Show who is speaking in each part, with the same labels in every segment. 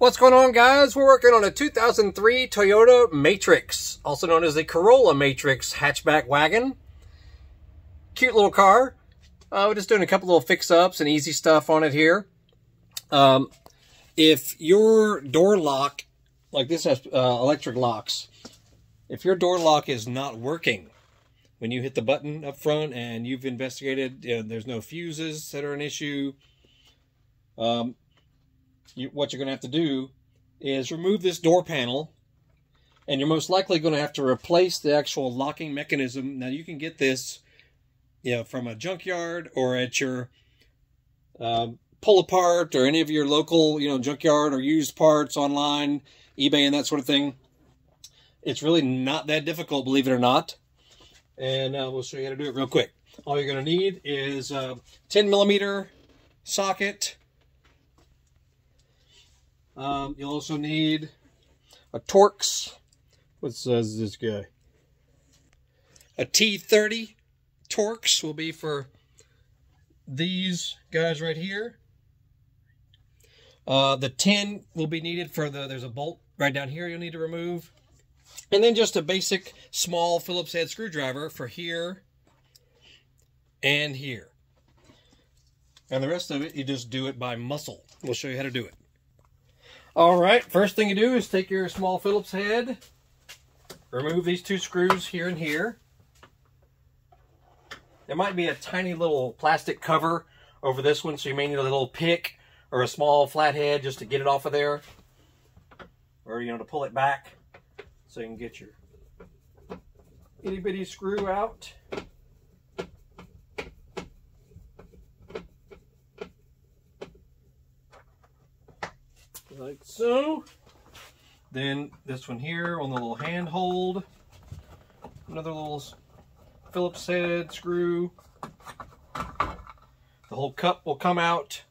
Speaker 1: What's going on, guys? We're working on a 2003 Toyota Matrix, also known as the Corolla Matrix hatchback wagon. Cute little car. We're just doing a couple little fix-ups and easy stuff on it here. If your door lock, like this has electric locks, if your door lock is not working when you hit the button up front and you've investigated, there's no fuses that are an issue, what you're going to have to do is remove this door panel, and you're most likely going to have to replace the actual locking mechanism. Now, you can get this from a junkyard or at your pull apart or any of your local junkyard or used parts online, eBay and that sort of thing. It's really not that difficult, believe it or not, and we'll show you how to do it real quick. All you're going to need is a 10mm socket. You'll also need a Torx. What says this guy? A T30 Torx will be for these guys right here. The 10 will be needed for there's a bolt right down here you'll need to remove. And then just a basic small Phillips head screwdriver for here and here. And the rest of it, you just do it by muscle. We'll show you how to do it. Alright, first thing you do is take your small Phillips head, remove these two screws here and here. There might be a tiny little plastic cover over this one, so you may need a little pick or a small flathead just to get it off of there. Or, to pull it back so you can get your itty bitty screw out. Like so. Then this one here on the little handhold, another little Phillips head screw. The whole cup will come out.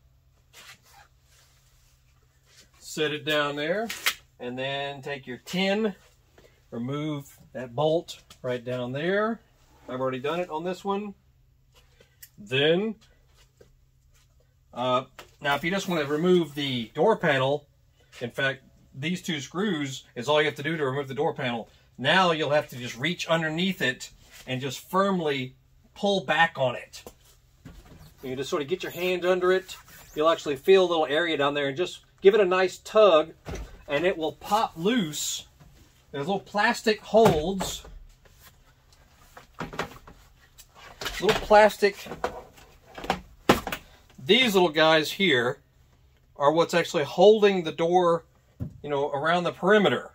Speaker 1: Set it down there, and then take your 10, remove that bolt right down there. I've already done it on this one. Then, now if you just want to remove the door panel, in fact, these two screws is all you have to do to remove the door panel. Now you'll have to just reach underneath it and just firmly pull back on it. You just sort of get your hand under it. You'll actually feel a little area down there and just give it a nice tug and it will pop loose. There's little plastic holds. Little plastic. These little guys here are what's actually holding the door, around the perimeter.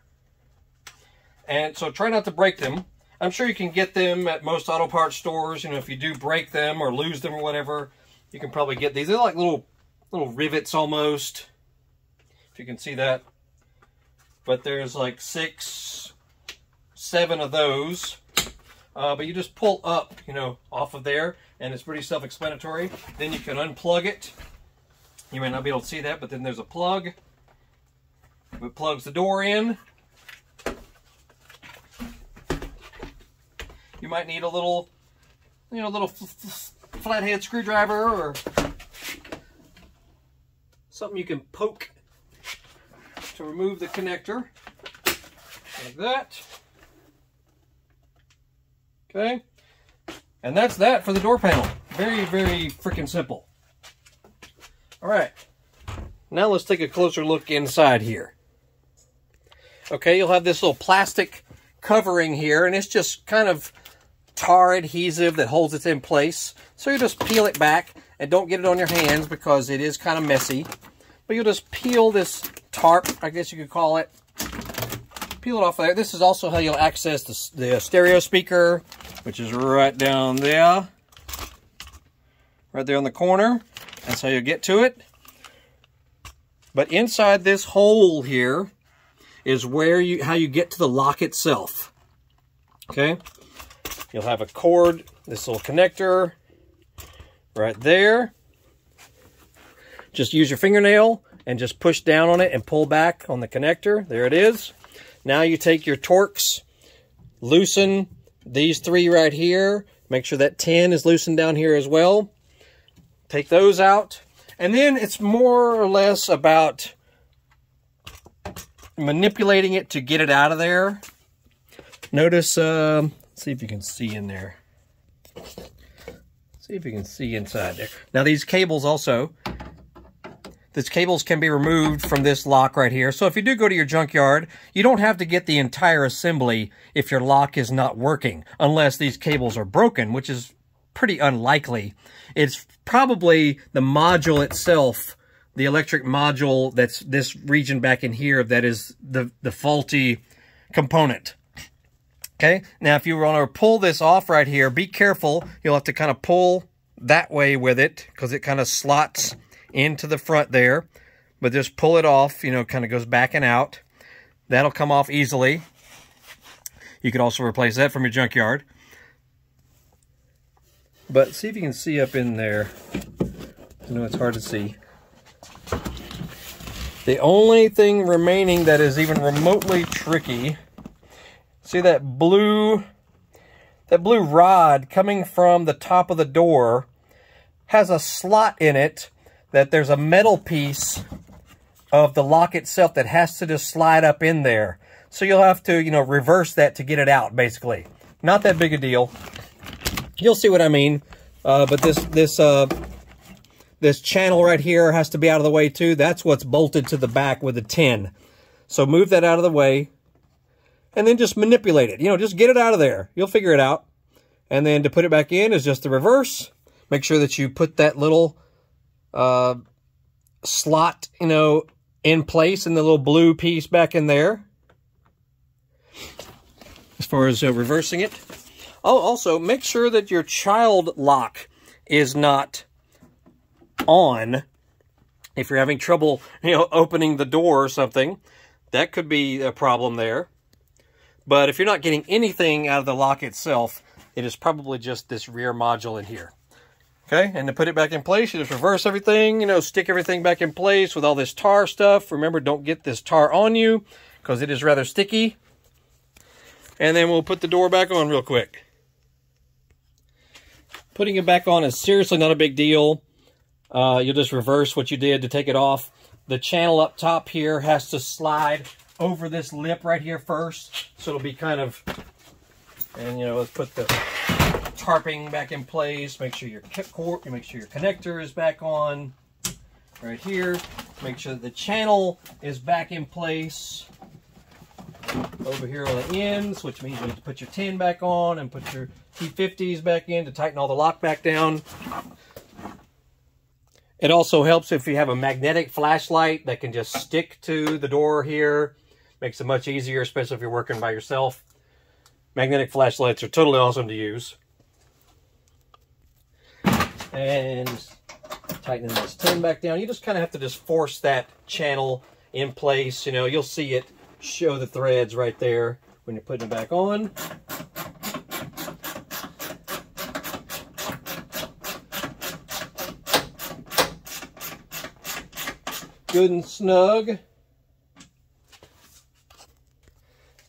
Speaker 1: And so try not to break them. I'm sure you can get them at most auto parts stores. If you do break them or lose them or whatever, you can probably get these. They're like little rivets almost, if you can see that. But there's like 6, 7 of those. But you just pull up, off of there, and it's pretty self-explanatory. Then you can unplug it. You may not be able to see that, but then there's a plug. It plugs the door in. You might need a little, flathead screwdriver or something you can poke to remove the connector. Like that. Okay. And that's that for the door panel. Very, very freaking simple. Alright, now let's take a closer look inside here. Okay, you'll have this little plastic covering here, and it's just kind of tar adhesive that holds it in place. So you just peel it back, and don't get it on your hands because it is kind of messy. But you'll just peel this tarp, I guess you could call it. Peel it off there. This is also how you'll access the stereo speaker, which is right down there. Right there on the corner. That's how you get to it. But inside this hole here is how you get to the lock itself. Okay? You'll have a cord, this little connector right there. Just use your fingernail and just push down on it and pull back on the connector. There it is. Now you take your Torx, loosen these 3 right here. Make sure that 10 is loosened down here as well. Take those out. And then it's more or less about manipulating it to get it out of there. Notice, let's see if you can see in there. See if you can see inside there. Now these cables also, these cables can be removed from this lock right here. So if you do go to your junkyard, you don't have to get the entire assembly if your lock is not working, unless these cables are broken, which is pretty unlikely. It's probably the module itself, the electric module that's this region back in here, that is the faulty component. Okay, now if you want to pull this off right here, be careful. You'll have to kind of pull that way with it because it kind of slots into the front there. But just pull it off, you know, kind of goes back and out. That'll come off easily. You could also replace that from your junkyard. But see if you can see up in there. I know it's hard to see. The only thing remaining that is even remotely tricky, see that blue rod coming from the top of the door has a slot in it that there's a metal piece of the lock itself that has to just slide up in there. So you'll have to, you know, reverse that to get it out, basically. Not that big a deal. You'll see what I mean. But this channel right here has to be out of the way too. That's what's bolted to the back with a 10. So move that out of the way. And then just manipulate it. You know, just get it out of there. You'll figure it out. And then to put it back in is just the reverse. Make sure that you put that little slot, you know, in place, and the little blue piece back in there. As far as reversing it. Oh, also, make sure that your child lock is not on. If you're having trouble, you know, opening the door or something, that could be a problem there. But if you're not getting anything out of the lock itself, it is probably just this rear module in here. Okay, and to put it back in place, you just reverse everything, you know, stick everything back in place with all this tar stuff. Remember, don't get this tar on you because it is rather sticky. And then we'll put the door back on real quick. Putting it back on is seriously not a big deal. You'll just reverse what you did to take it off. The channel up top here has to slide over this lip right here first. So it'll be kind of, and you know, let's put the tarping back in place. Make sure your connector is back on right here. Make sure that the channel is back in place over here on the ends, which means you need to put your 10 back on and put your T50s back in to tighten all the lock back down. It also helps if you have a magnetic flashlight that can just stick to the door here. Makes it much easier, especially if you're working by yourself. Magnetic flashlights are totally awesome to use. And just tightening this 10 back down. You just kind of have to just force that channel in place. You know, you'll see it show the threads right there when you're putting it back on. Good and snug.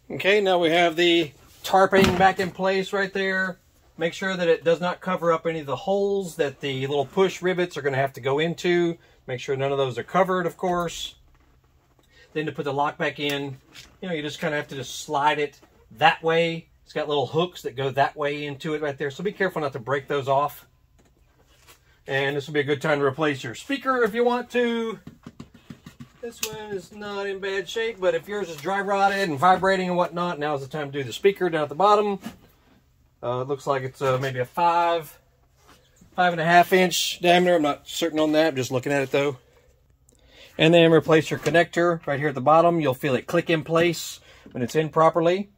Speaker 1: Okay, now we have the tarping back in place right there. Make sure that it does not cover up any of the holes that the little push rivets are going to have to go into. Make sure none of those are covered, of course. Then to put the lock back in, you know, you just kind of have to just slide it that way. It's got little hooks that go that way into it right there. So be careful not to break those off. And this will be a good time to replace your speaker if you want to. This one is not in bad shape, but if yours is dry rotted and vibrating and whatnot, now's the time to do the speaker down at the bottom. It looks like it's maybe a 5.5 inch diameter. I'm not certain on that. I'm just looking at it though. And then replace your connector right here at the bottom. You'll feel it click in place when it's in properly.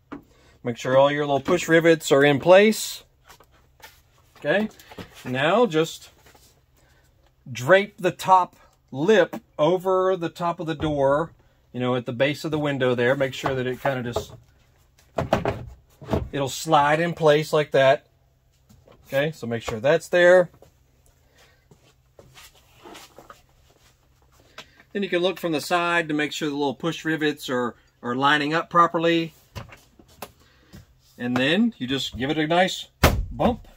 Speaker 1: Make sure all your little push rivets are in place. Okay. Now just drape the top lip over the top of the door, you know, at the base of the window there. Make sure that it kind of just, it'll slide in place like that. Okay, so make sure that's there. Then you can look from the side to make sure the little push rivets are lining up properly. And then you just give it a nice bump.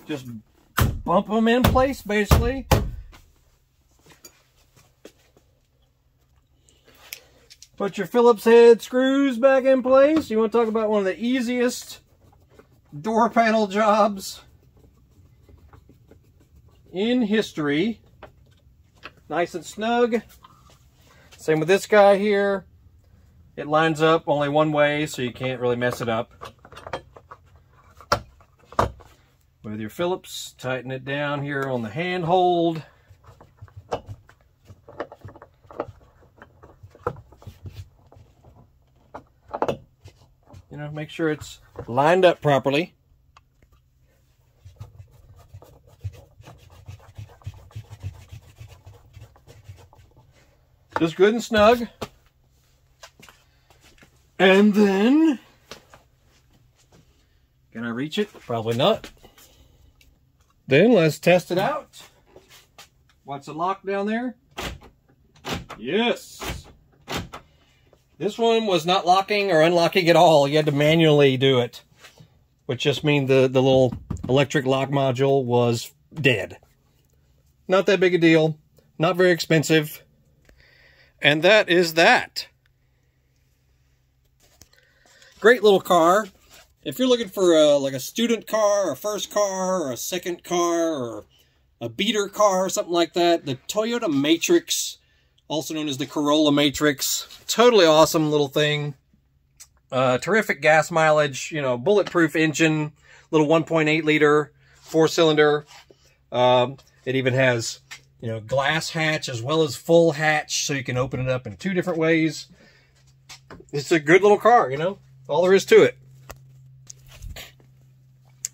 Speaker 1: Just bump them in place, basically. Put your Phillips head screws back in place. You want to talk about one of the easiest door panel jobs in history. Nice and snug. Same with this guy here. It lines up only one way, so you can't really mess it up. With your Phillips, tighten it down here on the handhold. You know, make sure it's lined up properly. Just good and snug. And then, can I reach it? Probably not. Then let's test it out. What's the lock down there? Yes. This one was not locking or unlocking at all. You had to manually do it, which just means the little electric lock module was dead. Not that big a deal. Not very expensive. And that is that. Great little car. If you're looking for like a student car, a first car, or a second car, or a beater car, or something like that, the Toyota Matrix, also known as the Corolla Matrix, totally awesome little thing. Terrific gas mileage, you know, bulletproof engine, little 1.8 liter, 4-cylinder. It even has, you know, glass hatch as well as full hatch, so you can open it up in 2 different ways. It's a good little car, you know, all there is to it.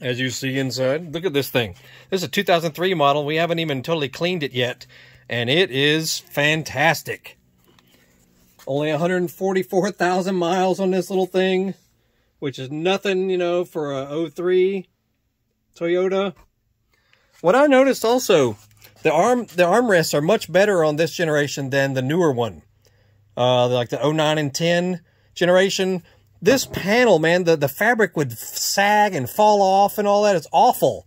Speaker 1: As you see inside, look at this thing. This is a 2003 model. We haven't even totally cleaned it yet, and it is fantastic. Only 144,000 miles on this little thing, which is nothing, you know, for a 03 Toyota. What I noticed also, the armrests are much better on this generation than the newer one. Like the 09 and 10 generation. This panel, man, the fabric would sag and fall off and all that. It's awful.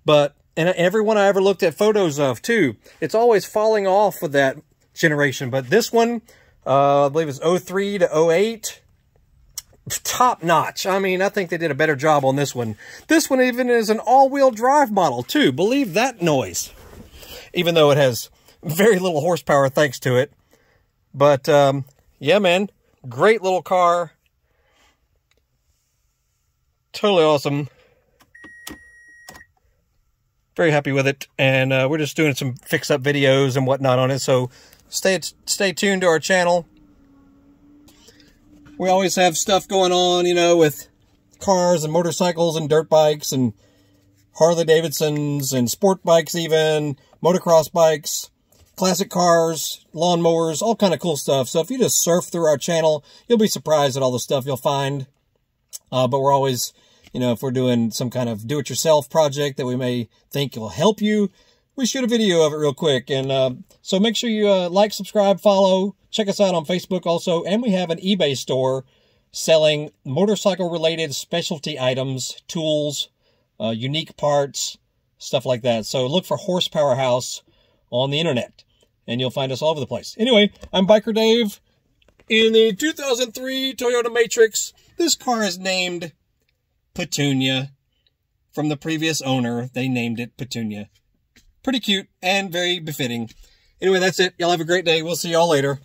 Speaker 1: But, and every one I ever looked at photos of, too, it's always falling off with that generation. But this one, I believe it's 03 to 08. Top notch. I mean, I think they did a better job on this one. This one even is an all-wheel drive model, too. Believe that noise. Even though it has very little horsepower thanks to it. But, yeah, man, great little car. Totally awesome. Very happy with it. And we're just doing some fix-up videos and whatnot on it. So stay tuned to our channel. We always have stuff going on, you know, with cars and motorcycles and dirt bikes and Harley-Davidsons and sport bikes even, motocross bikes, classic cars, lawnmowers, all kind of cool stuff. So if you just surf through our channel, you'll be surprised at all the stuff you'll find. But we're always, you know, if we're doing some kind of do-it-yourself project that we may think will help you, we shoot a video of it real quick. And so make sure you like, subscribe, follow. Check us out on Facebook also. And we have an eBay store selling motorcycle-related specialty items, tools, unique parts, stuff like that. So look for Horsepower House on the internet, and you'll find us all over the place. Anyway, I'm Biker Dave in the 2003 Toyota Matrix. This car is named Petunia. From the previous owner, they named it Petunia. Pretty cute and very befitting. Anyway, that's it. Y'all have a great day. We'll see y'all later.